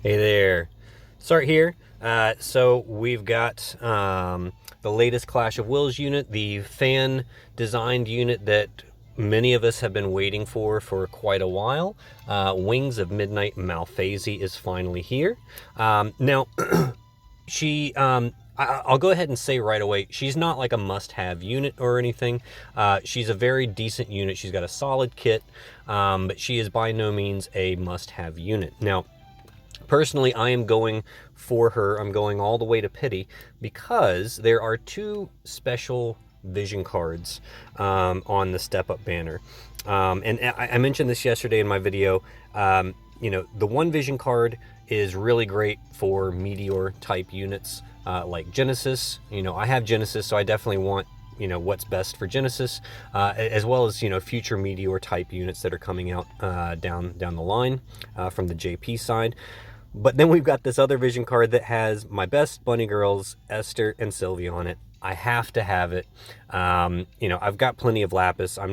Hey there, Start here. So we've got the latest Clash of Wills unit, the fan designed unit that many of us have been waiting for quite a while. Wings of Midnight Malphasie is finally here. Now, she I'll go ahead and say right away, she's not like a must-have unit or anything. She's a very decent unit. She's got a solid kit, but she is by no means a must-have unit. Now, personally, I am going for her. I'm going all the way to pity because there are two special vision cards on the Step Up banner. And I mentioned this yesterday in my video. The one vision card is really great for Meteor type units like Genesis. I have Genesis, so I definitely want what's best for Genesis, as well as future Meteor type units that are coming out down the line from the JP side. But then we've got this other vision card that has my best bunny girls, Esther and Sylvie, on it. I have to have it. I've got plenty of Lapis. I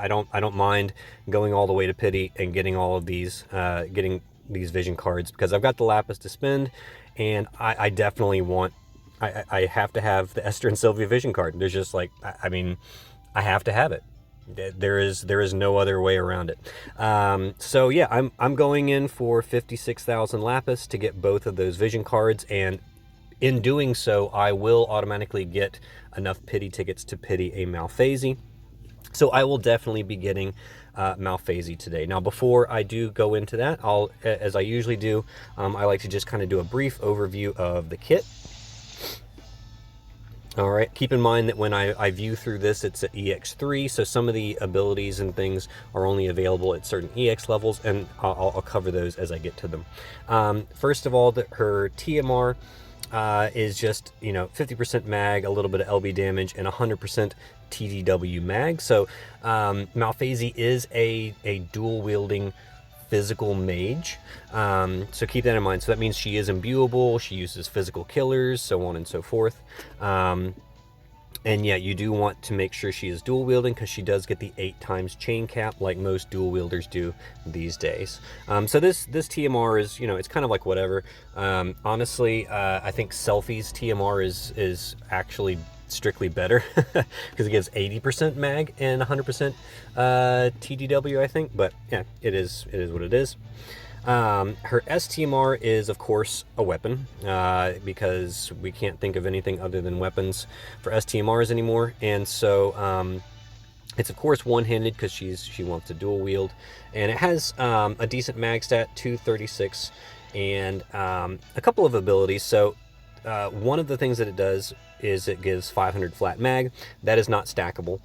don't mind going all the way to pity and getting all of these, getting these vision cards because I've got the Lapis to spend, and I definitely want. I have to have the Esther and Sylvia vision card. There's just like, I have to have it. There is no other way around it. So yeah, I'm going in for 56,000 Lapis to get both of those vision cards, and in doing so, I will automatically get enough pity tickets to pity a Malphasie. So I will definitely be getting Malphasie today. Now, before I do go into that, as I usually do, I like to just kind of do a brief overview of the kit. All right, keep in mind that when I view through this, it's at EX3, so some of the abilities and things are only available at certain EX levels, and I'll cover those as I get to them. First of all, her TMR is just, 50% mag, a little bit of LB damage, and 100% TDW mag. So Malphasie is a dual-wielding physical mage, so keep that in mind. So that means she is imbuable, she uses physical killers, so on and so forth. And yeah, you do want to make sure she is dual wielding because she does get the 8 times chain cap like most dual wielders do these days. So this TMR is, it's kind of like whatever. Honestly, I think Selfie's TMR is actually strictly better because it gives 80% mag and 100% TDW, I think. But yeah, it is what it is. Her STMR is, of course, a weapon, because we can't think of anything other than weapons for STMRs anymore. And so it's, of course, one-handed because she wants to dual wield. And it has a decent mag stat, 236, and a couple of abilities. So one of the things that it does is it gives 500 flat mag. That is not stackable.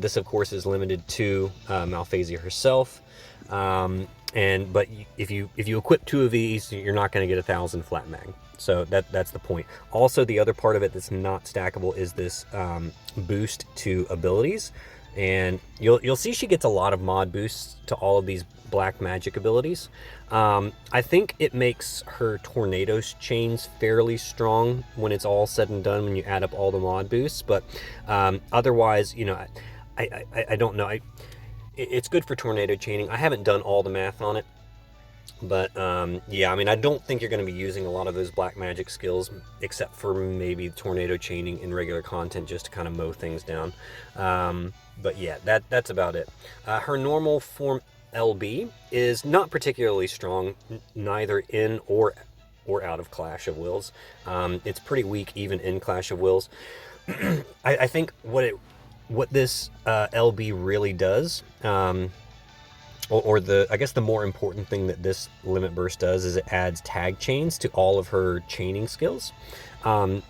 This, of course, is limited to Malphasie herself. But if you equip 2 of these, you're not going to get 1,000 flat mag. So that's the point. Also, the other part of it that's not stackable is this boost to abilities, and you'll see she gets a lot of mod boosts to all of these black magic abilities. I think it makes her tornado chains fairly strong when it's all said and done, when you add up all the mod boosts. But otherwise, I don't know. It's good for tornado chaining. I haven't done all the math on it, but yeah, I don't think you're going to be using a lot of those black magic skills, except for maybe tornado chaining in regular content just to kind of mow things down. But yeah, that's about it. Her normal form LB is not particularly strong, neither in or out of Clash of Wills. It's pretty weak even in Clash of Wills. I think what this LB really does, I guess the more important thing that this limit burst does is it adds tag chains to all of her chaining skills.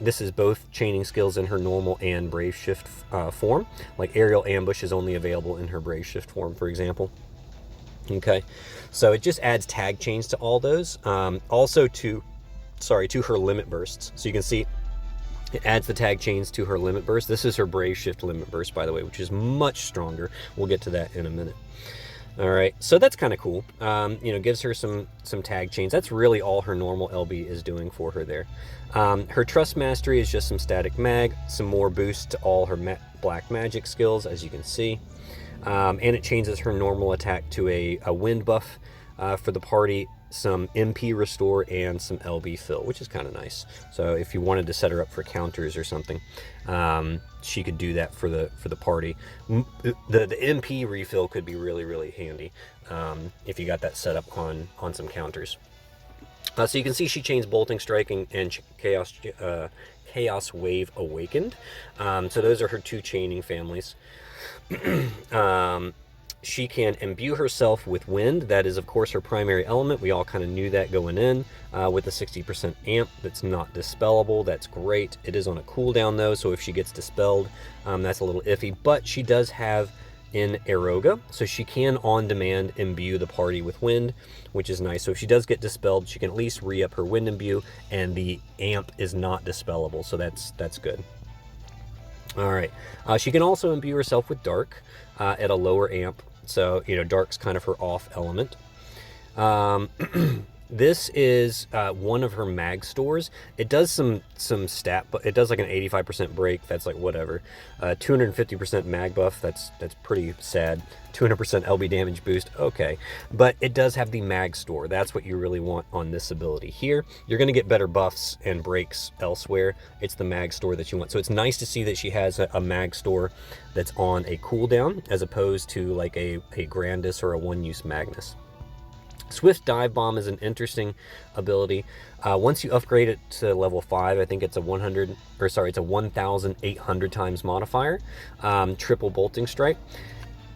This is both chaining skills in her normal and Brave Shift form. Like Aerial Ambush is only available in her Brave Shift form, for example. Okay, so it just adds tag chains to all those. Also to her limit bursts. So you can see it adds the tag chains to her limit burst. This is her Brave Shift limit burst, by the way, which is much stronger. We'll get to that in a minute. All right, so that's kind of cool. Gives her some tag chains. That's really all her normal LB is doing for her there. Her Trust Mastery is just some static mag, some more boost to all her black magic skills, as you can see. And it changes her normal attack to a wind buff for the party some MP restore and some LB fill, which is kind of nice. So if you wanted to set her up for counters or something, she could do that for the party. The MP refill could be really handy if you got that set up on some counters. So you can see she chains Bolting, Striking, and Chaos Wave Awakened. So those are her 2 chaining families. She can imbue herself with wind. That is, of course, her primary element. We all kind of knew that going in. With a 60% amp that's not dispellable. That's great. It is on a cooldown, though, so if she gets dispelled, that's a little iffy. But she does have in Eroga, so she can on demand imbue the party with wind, which is nice. So if she does get dispelled, she can at least re-up her wind imbue, and the amp is not dispellable, so that's good. All right, she can also imbue herself with dark at a lower amp, so dark's kind of her off element. This is one of her mag stores. It does some stat, but it does like an 85% break. That's like whatever. 250% mag buff. That's pretty sad. 200% LB damage boost. Okay, but it does have the mag store. That's what you really want on this ability here. You're going to get better buffs and breaks elsewhere. It's the mag store that you want. So it's nice to see that she has a mag store that's on a cooldown as opposed to like a Grandis or a one-use Magnus. Swift Dive Bomb is an interesting ability. Once you upgrade it to level 5, I think it's a 1,800 times modifier. Triple Bolting Strike.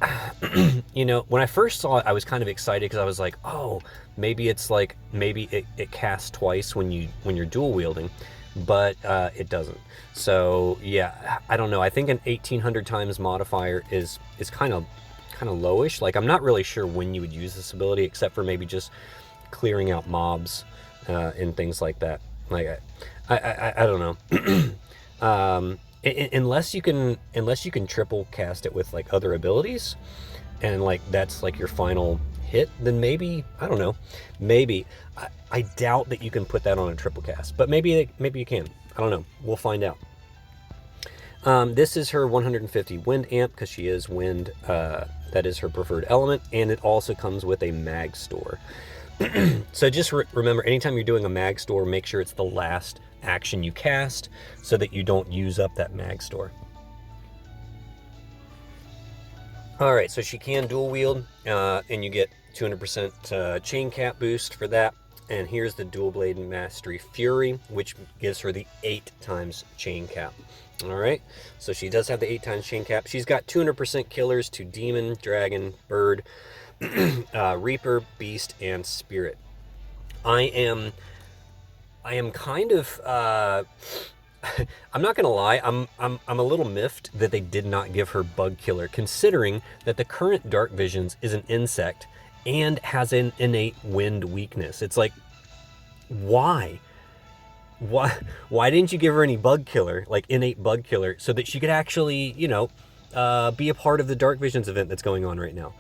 When I first saw it, I was kind of excited because I was like, oh, maybe it casts twice when you're dual wielding, but it doesn't. So yeah, I don't know. I think an 1,800 times modifier is kind of lowish. Like, I'm not really sure when you would use this ability, except for maybe just clearing out mobs and things like that. Like, I don't know. Unless you can triple cast it with like other abilities, and like that's like your final hit, then maybe, I don't know, maybe I doubt that you can put that on a triple cast, but maybe you can. I don't know. We'll find out. This is her 150 wind amp because she is wind. That is her preferred element, and it also comes with a mag store. So just remember, anytime you're doing a mag store, make sure it's the last action you cast so that you don't use up that mag store. All right, so she can dual wield, and you get 200% chain cap boost for that. And here's the dual blade mastery Fury, which gives her the 8 times chain cap. All right, so she does have the 8 times chain cap. She's got 200% killers to Demon, Dragon, Bird, Reaper, Beast, and Spirit. I am kind of I'm not gonna lie, I'm a little miffed that they did not give her Bug Killer, considering that the current Dark Visions is an insect and has an innate wind weakness. It's like, why didn't you give her any Bug Killer, like innate Bug Killer, so that she could actually, be a part of the Dark Visions event that's going on right now?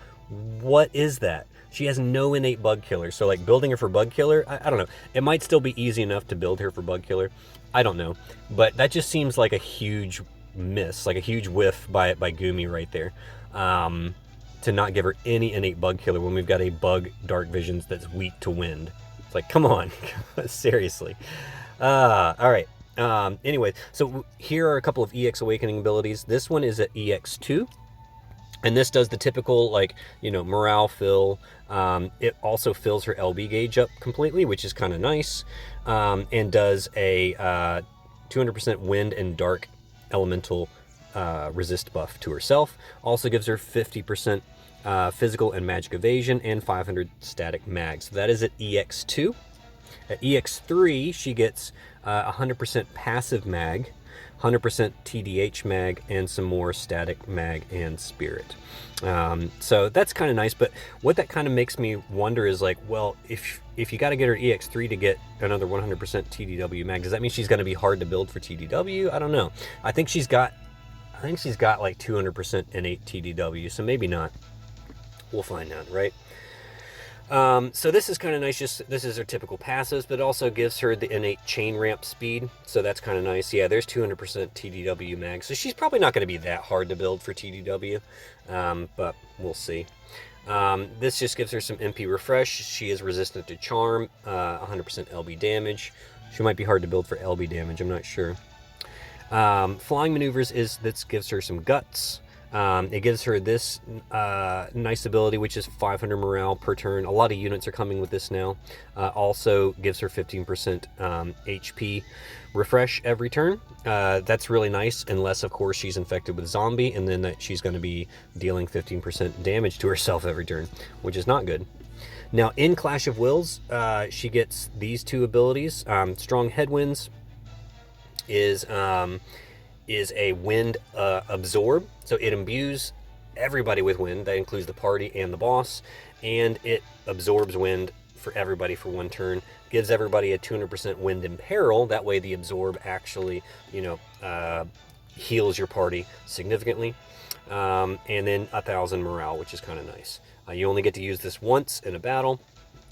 What is that? She has no innate Bug Killer, so like building her for Bug Killer, I don't know. It might still be easy enough to build her for Bug Killer. I don't know, but that just seems like a huge miss, like a huge whiff by Gumi right there, to not give her any innate Bug Killer when we've got a Bug Dark Visions that's weak to wind. It's like, come on, seriously. All right. Anyway, so here are a couple of EX Awakening abilities. This one is at EX2. And this does the typical, like, morale fill. It also fills her LB gauge up completely, which is kind of nice. And does a 200% wind and dark elemental resist buff to herself. Also gives her 50% physical and magic evasion and 500 static mag. So that is at EX2. At EX3, she gets 100% passive mag, 100% TDH mag, and some more static mag and spirit. So that's kind of nice, but what that kind of makes me wonder is like, well, if you got to get her EX3 to get another 100% TDW mag, does that mean she's going to be hard to build for TDW? I don't know. I think she's got like 200% innate TDW, so maybe not. We'll find out, right? So this is kind of nice. This is her typical passives, but it also gives her the innate chain ramp speed. So that's kind of nice. Yeah, there's 200% TDW mag. So she's probably not going to be that hard to build for TDW, but we'll see. This just gives her some MP refresh. She is resistant to charm, 100% LB damage. She might be hard to build for LB damage, I'm not sure. Flying maneuvers this gives her some guts. It gives her this nice ability, which is 500 morale per turn. A lot of units are coming with this now. Also gives her 15% HP refresh every turn. That's really nice, unless of course she's infected with zombie, and then that she's going to be dealing 15% damage to herself every turn, which is not good. Now in Clash of Wills, she gets these two abilities. Strong Headwinds is a wind absorb, so it imbues everybody with wind. That includes the party and the boss, and it absorbs wind for everybody for one turn. Gives everybody a 200% wind in peril. That way the absorb actually, heals your party significantly. And then 1,000 morale, which is kind of nice. You only get to use this once in a battle.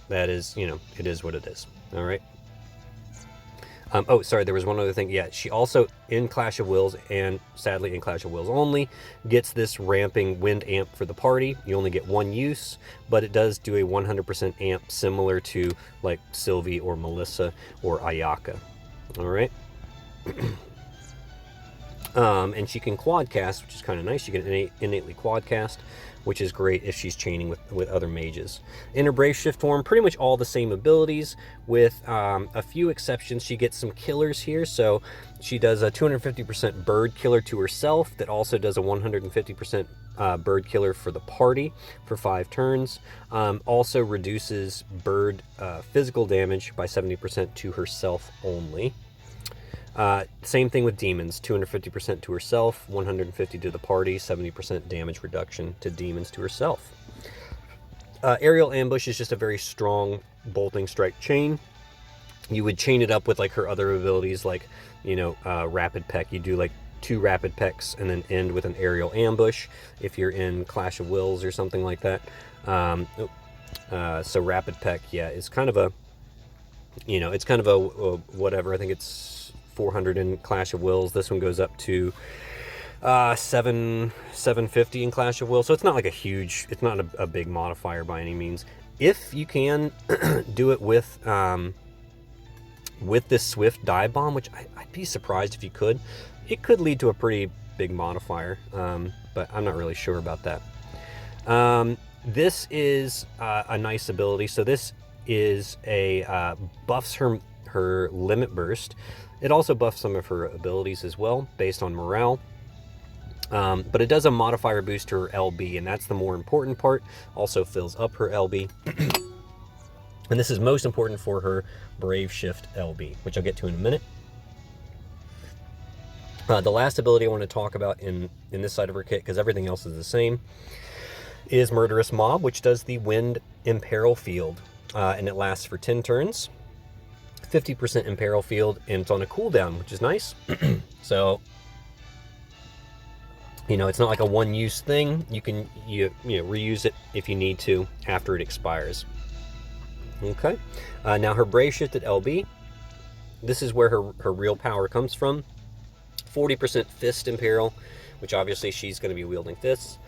That is, it is what it is. All right. Oh, sorry, there was one other thing. Yeah, she also, in Clash of Wills, and sadly in Clash of Wills only, gets this ramping wind amp for the party. You only get one use, but it does do a 100% amp similar to like Sylvie or Melissa or Ayaka. All right. And she can quad cast, which is kind of nice. She can innately quad cast, which is great if she's chaining with other mages. In her Brave Shift form, pretty much all the same abilities, with a few exceptions. She gets some killers here, so she does a 250% bird killer to herself that also does a 150% bird killer for the party for 5 turns. Also reduces bird physical damage by 70% to herself only. Same thing with demons, 250% to herself, 150 to the party, 70% damage reduction to demons to herself. Aerial ambush is just a very strong bolting strike chain. You would chain it up with like her other abilities, like, rapid peck. You do like 2 rapid pecks and then end with an aerial ambush if you're in Clash of Wills or something like that. So rapid peck, yeah, is kind of a, it's kind of a whatever. I think it's 400 in Clash of Wills. This one goes up to 750 in Clash of Wills. So it's not like it's not a big modifier by any means. If you can do it with this Swift Dive Bomb, which I'd be surprised if you could, it could lead to a pretty big modifier, but I'm not really sure about that. This is a nice ability. So this is a buffs her limit burst. It also buffs some of her abilities as well, based on morale. But it does a modifier boost to her LB, and that's the more important part. Also fills up her LB. And this is most important for her Brave Shift LB, which I'll get to in a minute. The last ability I want to talk about in this side of her kit, because everything else is the same, is Murderous Mob, which does the Wind Imperil Field. And it lasts for 10 turns. 50% Imperil Field, and it's on a cooldown, which is nice. So, it's not like a one-use thing. You can reuse it if you need to after it expires. Okay. Now her Brave Shifted LB. This is where her real power comes from. 40% Fist Imperil, which obviously she's going to be wielding fists.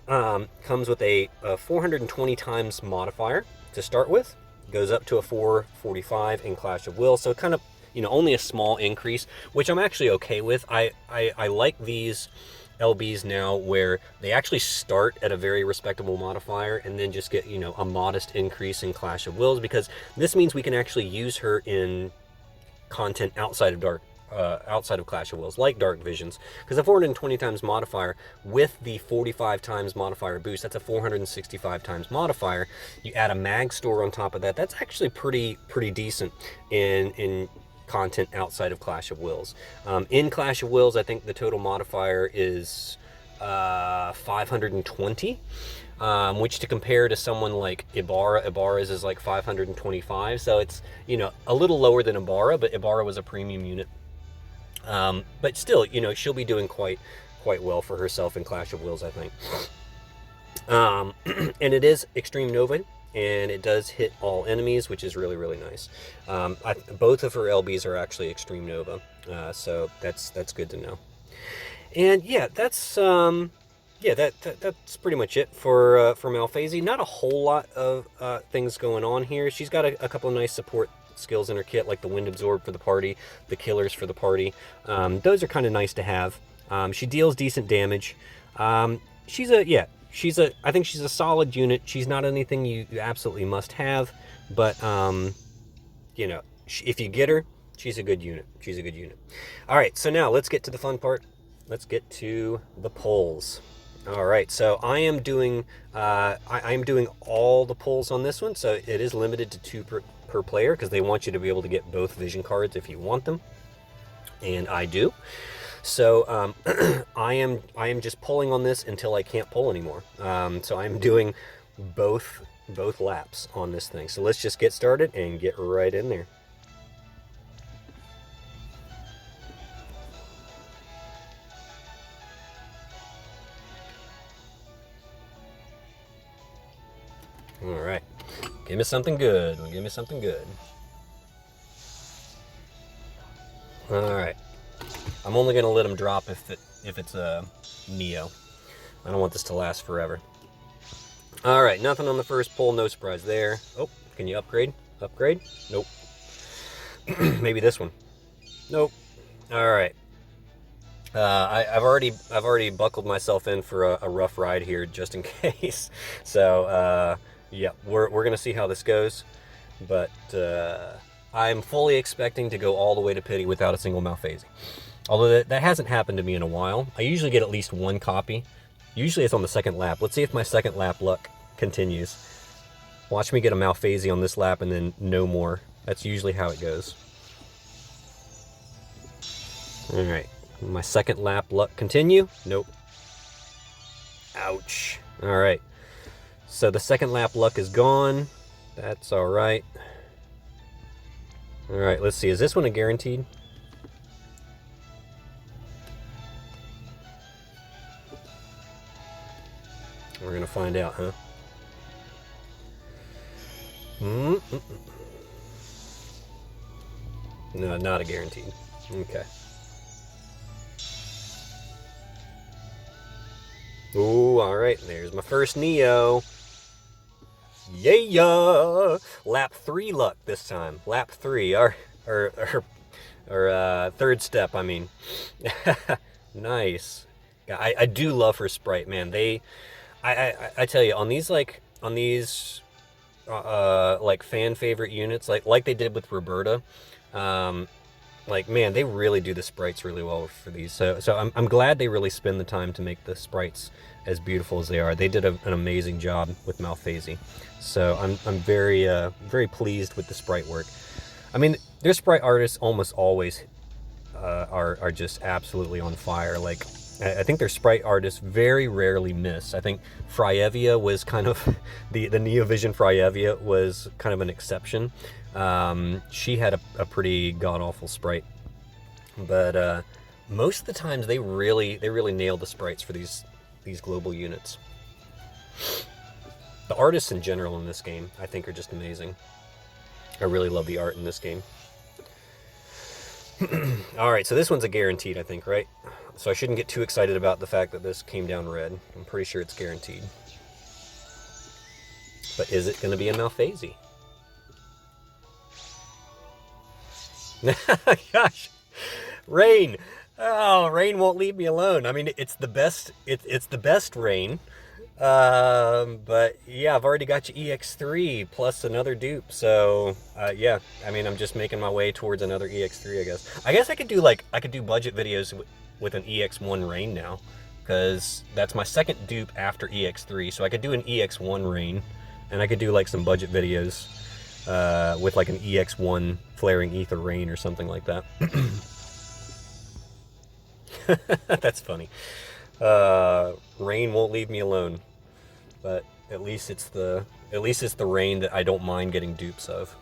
Comes with a 420 times modifier to start with. Goes up to a 445 in Clash of Wills, so kind of, only a small increase, which I'm actually okay with. I like these LBs now where they actually start at a very respectable modifier and then just get, a modest increase in Clash of Wills, because this means we can actually use her in content outside of Clash of Wills, like Dark Visions, because the 420 times modifier with the 45 times modifier boost, that's a 465 times modifier. You add a mag store on top of that. That's actually pretty decent in content outside of Clash of Wills. In Clash of Wills, I think the total modifier is 520. Which, to compare to someone like Ibarra's is like 525, so it's, a little lower than Ibarra, but Ibarra was a premium unit. But still, she'll be doing quite well for herself in Clash of Wills, I think. And it is Extreme Nova, and it does hit all enemies, which is really, really nice. Both of her LBs are actually Extreme Nova, so that's good to know. And yeah, that's yeah, that's pretty much it for Malphasie. Not a whole lot of things going on here. She's got a couple of nice support skills in her kit, like the Wind Absorb for the party, the Killers for the party. Those are kind of nice to have. She deals decent damage. She's a yeah, I think she's a solid unit. She's not anything you absolutely must have, but you know, if you get her, she's a good unit. She's a good unit. All right, so now let's get to the fun part. Let's get to the polls. All right, so I am doing all the polls on this one, so it is limited to two per player because they want you to be able to get both vision cards if you want them, and I do. So I am just pulling on this until I can't pull anymore. So I'm doing both laps on this thing. So let's just get started and get right in there. All right, give me something good. Give me something good. All right, I'm only gonna let them drop if it's a Neo. I don't want this to last forever. All right, nothing on the first pull. No surprise there. Oh, can you upgrade? Upgrade? Nope. Maybe this one. Nope. All right. I've already buckled myself in for a rough ride here just in case. So yeah, we're gonna see how this goes, but I'm fully expecting to go all the way to pity without a single Malphasie. Although that hasn't happened to me in a while. I usually get at least one copy. Usually it's on the second lap. Let's see if my second lap luck continues. Watch me get a Malphasie on this lap and then no more. That's usually how it goes. All right, my second lap luck continue? Nope. Ouch. All right, so the second lap luck is gone. That's all right. All right, let's see. Is this one a guaranteed? We're gonna find out, huh? No, not a guaranteed. Okay. Ooh, all right. There's my first Neo. Yeah! Lap 3 luck this time. Lap 3, or third step. I mean, nice. Yeah, I do love her sprite, man. I tell you, on these like fan favorite units, like they did with Roberta, like, man, they really do the sprites really well for these. So I'm glad they really spend the time to make the sprites as beautiful as they are. They did an amazing job with Malphasie. So I'm very very pleased with the sprite work. I mean, their sprite artists almost always are just absolutely on fire. Like, I think their sprite artists very rarely miss. I think Fryevia was kind of the Neovision Fryevia was kind of an exception. She had a pretty god-awful sprite, but most of the times they really nailed the sprites for these global units. The artists in general in this game, I think, are just amazing. I really love the art in this game. All right, so this one's a guaranteed, I think, right? So I shouldn't get too excited about the fact that this came down red. I'm pretty sure it's guaranteed. But is it going to be a Malphasie? Gosh, Rain. Oh, Rain won't leave me alone. I mean, it's the best. It's the best Rain. But yeah, I've already got you EX3 plus another dupe. So yeah, I mean, I'm just making my way towards another EX3. I guess I could do budget videos with an EX1 Rain now, because that's my second dupe after EX3. So I could do an EX1 Rain, and I could do like some budget videos with like an EX1 Flaring Ether Rain or something like that. That's funny. Rain won't leave me alone, but at least it's the Rain that I don't mind getting dupes of.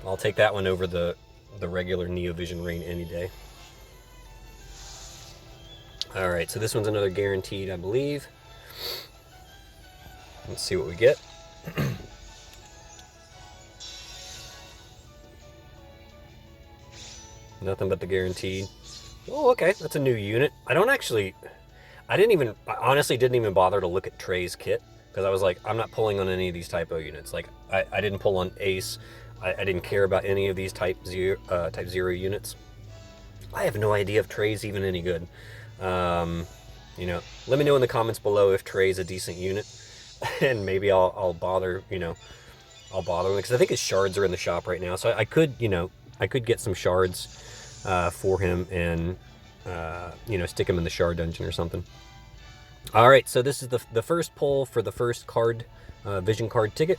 I'll take that one over the regular Neovision Rain any day. All right, so this one's another guaranteed, I believe. Let's see what we get. Nothing but the guaranteed. Oh, okay, that's a new unit. I honestly didn't even bother to look at Trey's kit because I was like, I'm not pulling on any of these typo units. Like, I didn't pull on Ace. I didn't care about any of these type 0 units. I have no idea if Trey's even any good. You know, let me know in the comments below if Trey's a decent unit, and maybe I'll bother, I'll bother him because I think his shards are in the shop right now. So I could, I could get some shards for him and, stick him in the shard dungeon or something. All right, so this is the first pull for the first card, vision card ticket.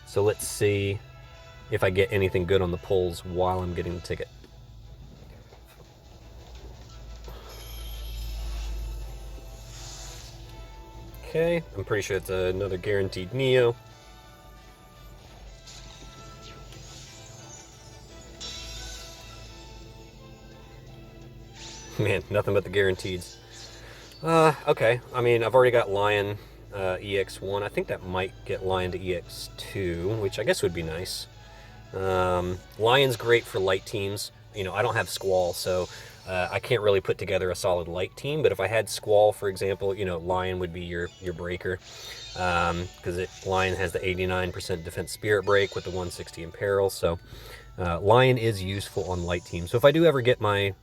So let's see if I get anything good on the pulls while I'm getting the ticket. Okay, I'm pretty sure it's another guaranteed Neo. Man, nothing but the guaranteeds. Okay, I mean, I've already got Lion EX1. I think that might get Lion to EX2, which I guess would be nice. Lion's great for light teams. I don't have Squall, so I can't really put together a solid light team. But if I had Squall, for example, Lion would be your breaker. Because Lion has the 89% defense spirit break with the 160 imperil. So Lion is useful on light teams. So if I do ever get my...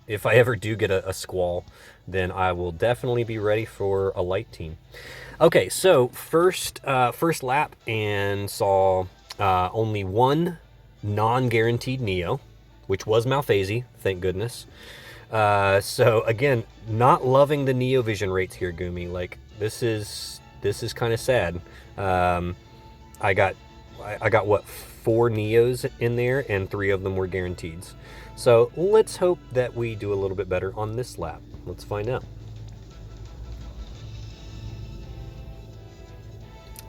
if I ever do get a Squall, then I will definitely be ready for a light team. Okay, so first lap and saw only one non-guaranteed Neo, which was Malphasie, thank goodness. So again, not loving the Neo vision rates here, Gumi. Like this is kind of sad. I got what, 4 Neos in there, and 3 of them were guaranteeds. So let's hope that we do a little bit better on this lap. Let's find out.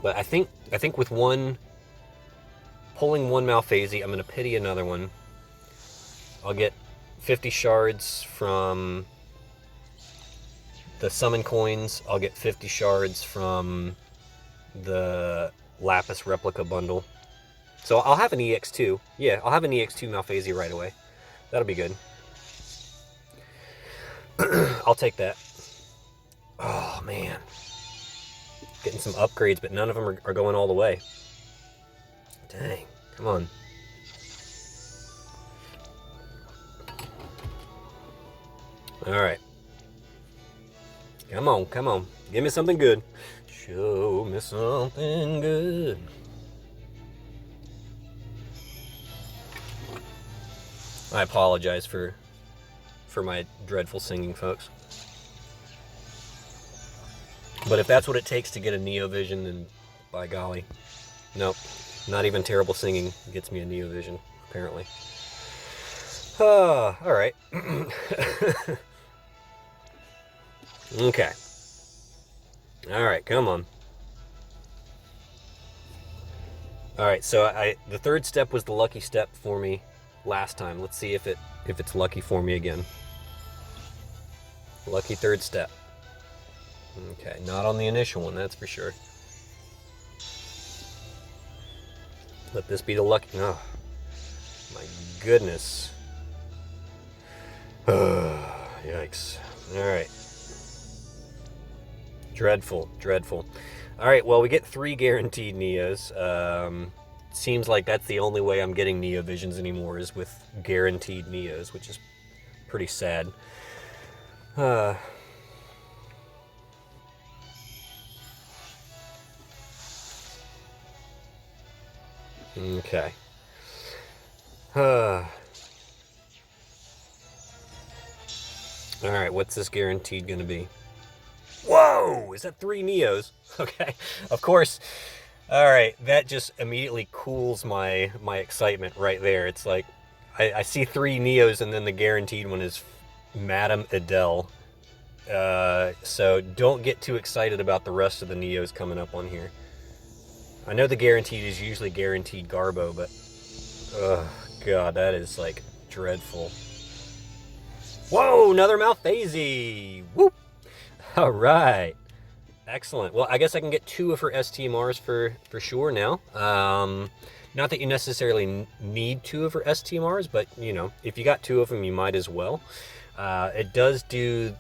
But I think with pulling one Malphasie, I'm going to pity another one. I'll get 50 shards from the summon coins. I'll get 50 shards from the Lapis replica bundle. So I'll have an EX2. Yeah, I'll have an EX2 Malphasie right away. That'll be good. I'll take that. Oh, man. Getting some upgrades, but none of them are going all the way. Dang. Come on. Alright. Come on, come on. Give me something good. Show me something good. I apologize for my dreadful singing, folks. But if that's what it takes to get a Neo Vision, then by golly. Nope. Not even terrible singing gets me a Neo Vision, apparently. Alright. Okay. Alright, come on. Alright, so the third step was the lucky step for me last time. Let's see if it's lucky for me again. Lucky third step. Okay, not on the initial one, that's for sure. Let this be the lucky... Oh, my goodness. Yikes. Alright. Dreadful, dreadful. Alright, well, we get 3 guaranteed Neos. Seems like that's the only way I'm getting Neo Visions anymore, is with guaranteed Neos, which is pretty sad. Okay. Alright, what's this guaranteed gonna be? Whoa! Is that 3 Neos? Okay, of course. Alright, that just immediately cools my excitement right there. It's like, I see 3 Neos and then the guaranteed one is Madame Adele. So don't get too excited about the rest of the Neos coming up on here. I know the guaranteed is usually guaranteed Garbo, but... oh, God, that is, like, dreadful. Whoa, another Malphasie! Whoop! Alright. Excellent. Well, I guess I can get 2 of her STMRs for sure now. Not that you necessarily need 2 of her STMRs, but you know, if you got 2 of them, you might as well. It does do,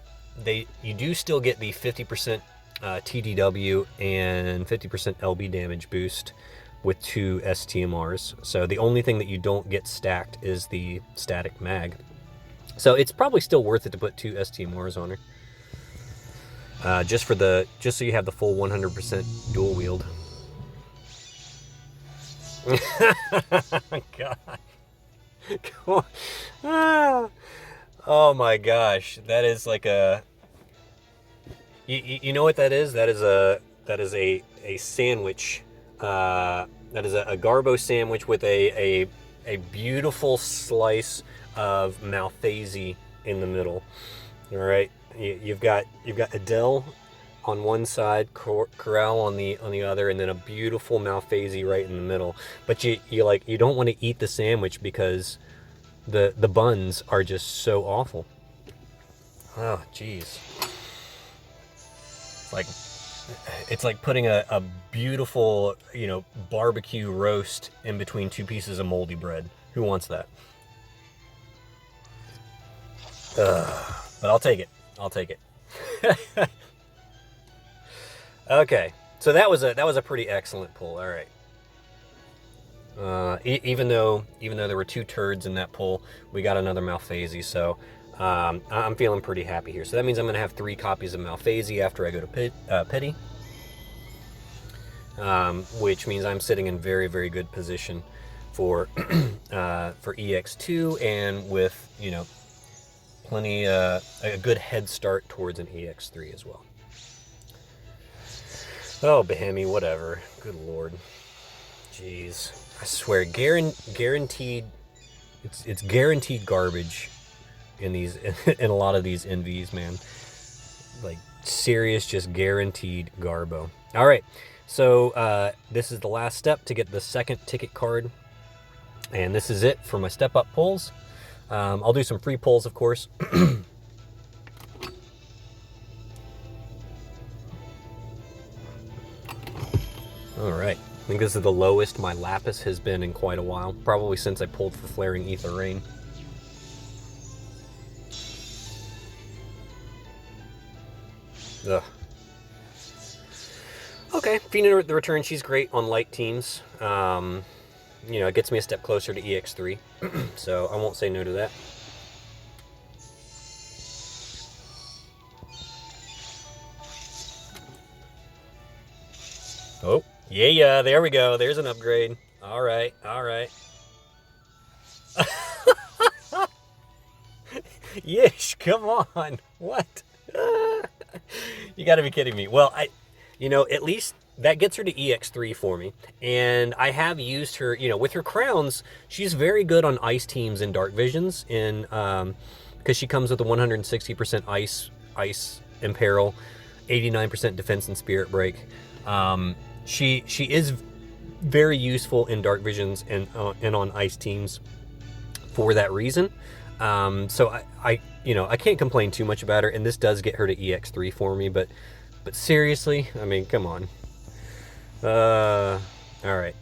you do still get the 50% TDW and 50% LB damage boost with 2 STMRs. So the only thing that you don't get stacked is the static mag. So it's probably still worth it to put 2 STMRs on her. Just so you have the full 100% dual wield. God. Come on. Ah. Oh my gosh. That is like a... You know what that is? That is a sandwich. That is a Garbo sandwich with a beautiful slice of Malphasie in the middle. All right, you've got Adele on one side, Corral on the other, and then a beautiful Malphasie right in the middle. But you don't want to eat the sandwich because the buns are just so awful. Oh, jeez. It's like putting a beautiful, you know, barbecue roast in between 2 pieces of moldy bread. Who wants that? But I'll take it. I'll take it. Okay, so that was a pretty excellent pull. All right. Even though there were 2 turds in that pull, we got another Malphasie. So I'm feeling pretty happy here. So that means I'm going to have 3 copies of Malphasie after I go to Pity. Which means I'm sitting in very, very good position for EX2, and with, you know, plenty a good head start towards an EX3 as well. Oh, Bahami, whatever. Good Lord. Jeez. I swear, guaranteed, it's guaranteed garbage in these in a lot of these NVs, man. Like serious, just guaranteed garbo. All right, so this is the last step to get the second ticket card, and this is it for my step up pulls. I'll do some free pulls, of course. All right, I think this is the lowest my lapis has been in quite a while, probably since I pulled for Flaring Ether Rain. Ugh. Okay, Phoenix the Return, she's great on light teams. You know, it gets me a step closer to EX3, so I won't say no to that. Oh, yeah, there we go. There's an upgrade. All right, all right. Yish, come on. What? You gotta be kidding me. Well, you know, at least that gets her to EX3 for me. And I have used her, you know, with her crowns, she's very good on ice teams and dark visions, in because she comes with a 160% ice imperil, 89% defense and spirit break. She is very useful in dark visions and on ice teams for that reason. So I you know, I can't complain too much about her, and this does get her to EX3 for me, but seriously, I mean, come on. All right.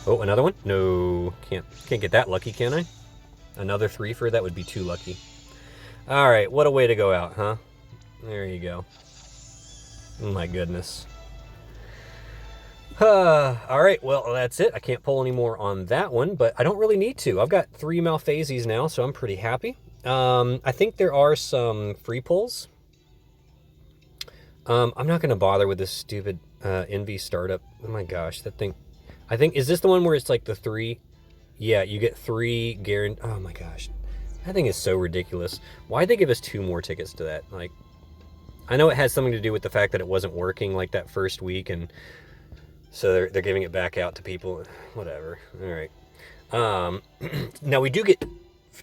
Oh, another one? No, can't get that lucky, can I? Another 3 for that would be too lucky. All right, what a way to go out, huh? There you go. Oh my goodness. All right, well, that's it. I can't pull any more on that one, but I don't really need to. I've got 3 Malphasies now, so I'm pretty happy. I think there are some free pulls. I'm not going to bother with this stupid NV startup. Oh my gosh, that thing. I think, is this the one where it's like the 3? Yeah, you get 3 guaranteed. Oh my gosh. That thing is so ridiculous. Why'd they give us 2 more tickets to that? Like, I know it has something to do with the fact that it wasn't working like that first week, and so they're giving it back out to people. Whatever. All right. Now we do get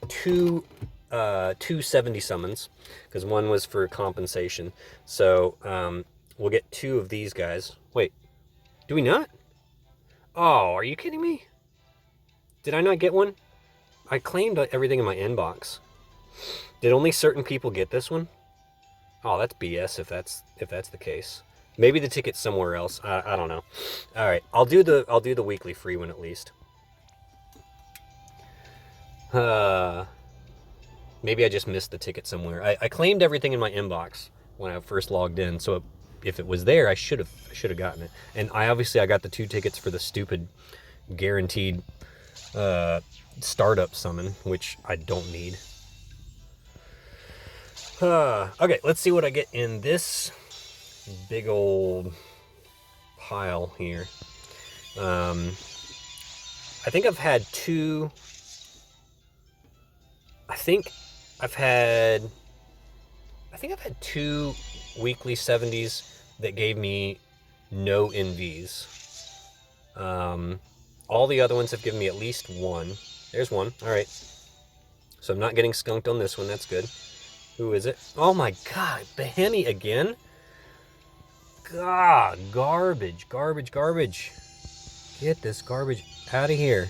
2 70 summons, because one was for compensation. So we'll get 2 of these guys. Wait, do we not? Oh, are you kidding me? Did I not get one? I claimed everything in my inbox. Did only certain people get this one? Oh, that's BS if that's the case. Maybe the ticket's somewhere else. I don't know. All right, I'll do the weekly free one at least. Maybe I just missed the ticket somewhere. I claimed everything in my inbox when I first logged in, so if it was there, I should have gotten it. And I got the 2 tickets for the stupid guaranteed startup summon, which I don't need. Okay, let's see what I get in this big old pile here. I think I've had 2. I think I've had 2 weekly 70s that gave me no NVs. All the other ones have given me at least 1. There's 1. All right. So I'm not getting skunked on this one. That's good. Who is it? Oh my God, Bahemi again? God, garbage, garbage, garbage. Get this garbage out of here.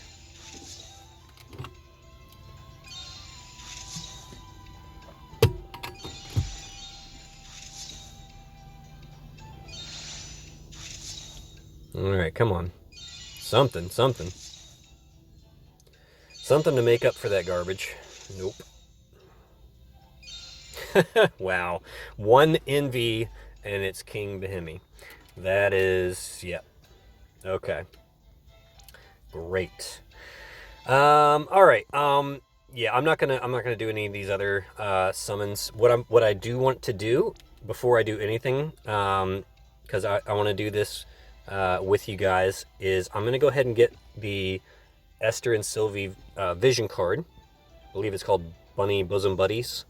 All right, come on. Something. Something to make up for that garbage. Nope. Wow. 1 NV and it's King Bahemi. That is, yeah. Okay. Great. All right. Yeah, I'm not gonna do any of these other summons. What I do want to do before I do anything, because I want to do this with you guys, is I'm gonna go ahead and get the Esther and Sylvie Vision card. I believe it's called Bunny Bosom Buddies.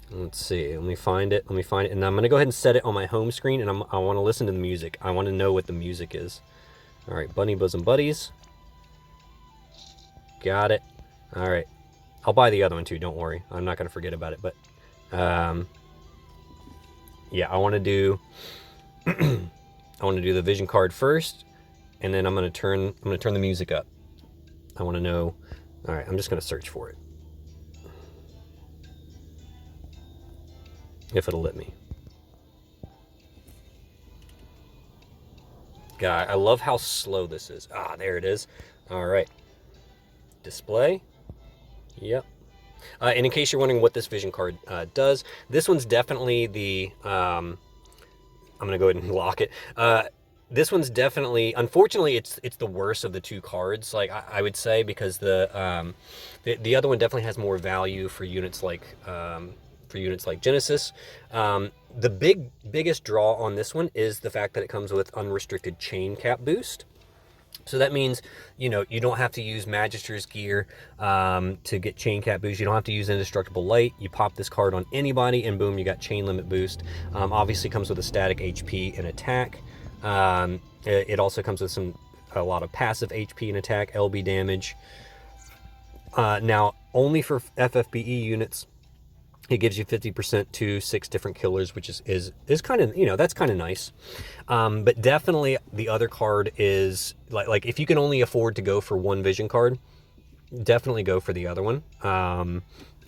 Let's see. Let me find it. And I'm gonna go ahead and set it on my home screen, and I want to listen to the music. I want to know what the music is. All right, Bunny Bosom Buddies. Got it. All right. I'll buy the other one too. Don't worry. I'm not gonna forget about it. But yeah, I want to do. I want to do the vision card first, and then I'm gonna turn the music up. I want to know. All right. I'm just gonna search for it. If it'll let me. God, I love how slow this is. Ah, there it is. All right. Display. Yep. And in case you're wondering what this vision card does, this one's definitely the... I'm going to go ahead and lock it. This one's definitely... Unfortunately, it's the worst of the 2 cards, like I would say, because the other one definitely has more value for units like... Genesis. The biggest draw on this one is the fact that it comes with unrestricted chain cap boost. So that means, you don't have to use Magister's gear to get chain cap boost. You don't have to use Indestructible Light. You pop this card on anybody and boom, you got chain limit boost. Obviously comes with a static HP and attack. It also comes with a lot of passive HP and attack, LB damage. Now, only for FFBE units, it gives you 50% to 6 different killers, which is kind of, that's kind of nice. But definitely the other card is, like if you can only afford to go for 1 vision card, definitely go for the other one.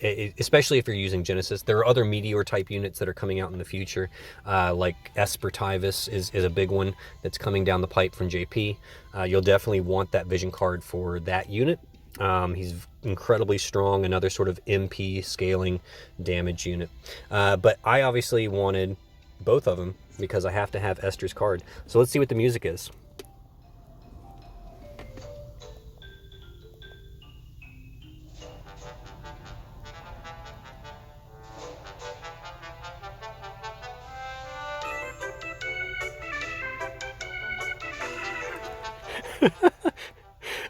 Especially if you're using Genesis. There are other Meteor type units that are coming out in the future, like Espertivus is a big one that's coming down the pipe from JP. You'll definitely want that vision card for that unit. He's incredibly strong, another sort of MP scaling damage unit. But I obviously wanted both of them because I have to have Esther's card. So let's see what the music is.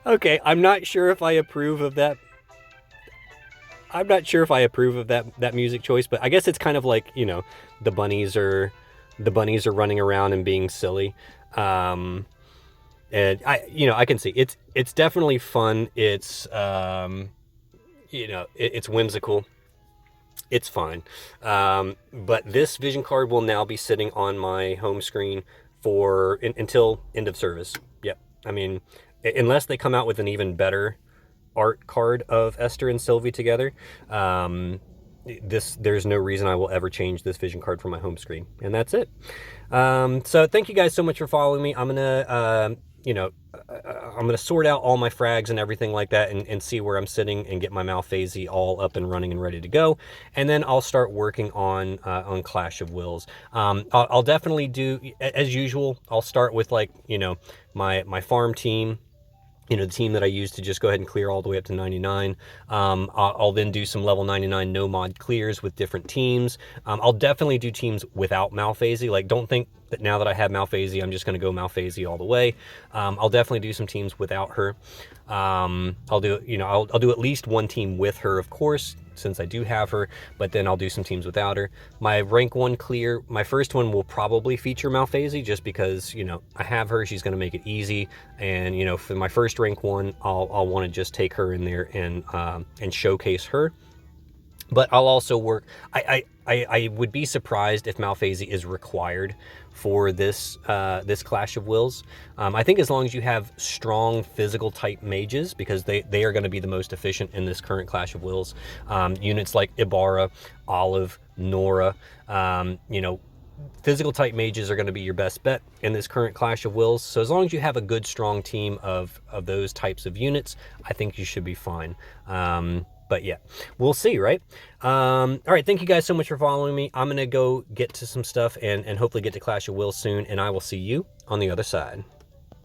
Okay, I'm not sure if I approve of that. I'm not sure if I approve of that music choice, but I guess it's kind of like, the bunnies are running around and being silly. And I can see it's definitely fun. It's it's whimsical. It's fine. But this vision card will now be sitting on my home screen until end of service. Yep. I mean, unless they come out with an even better art card of Esther and Sylvie together, there's no reason I will ever change this vision card from my home screen, and that's it. So thank you guys so much for following me. I'm gonna I'm gonna sort out all my frags and everything like that, and see where I'm sitting and get my Malphasie all up and running and ready to go, and then I'll start working on Clash of Wills. I'll definitely do, as usual, I'll start with, like, my farm team, the team that I use to just go ahead and clear all the way up to 99. I'll then do some level 99 no mod clears with different teams. I'll definitely do teams without Malphasie. Like, don't think that now that I have Malphasie, I'm just going to go Malphasie all the way. I'll definitely do some teams without her. I'll do, I'll do at least one team with her, of course, since I do have her, but then I'll do some teams without her. My rank 1 clear, my first one will probably feature Malphasie, just because, I have her. She's going to make it easy, and for my first rank 1, I'll want to just take her in there and showcase her. But I'll also work, I would be surprised if Malphasie is required for this this Clash of Wills. I think as long as you have strong physical type mages, because they are going to be the most efficient in this current Clash of Wills. Units like Ibarra, Olive, Nora, physical type mages are going to be your best bet in this current Clash of Wills. So as long as you have a good strong team of those types of units, I think you should be fine. But yeah, we'll see, right? All right, thank you guys so much for following me. I'm going to go get to some stuff and hopefully get to Clash of Wills soon, and I will see you on the other side.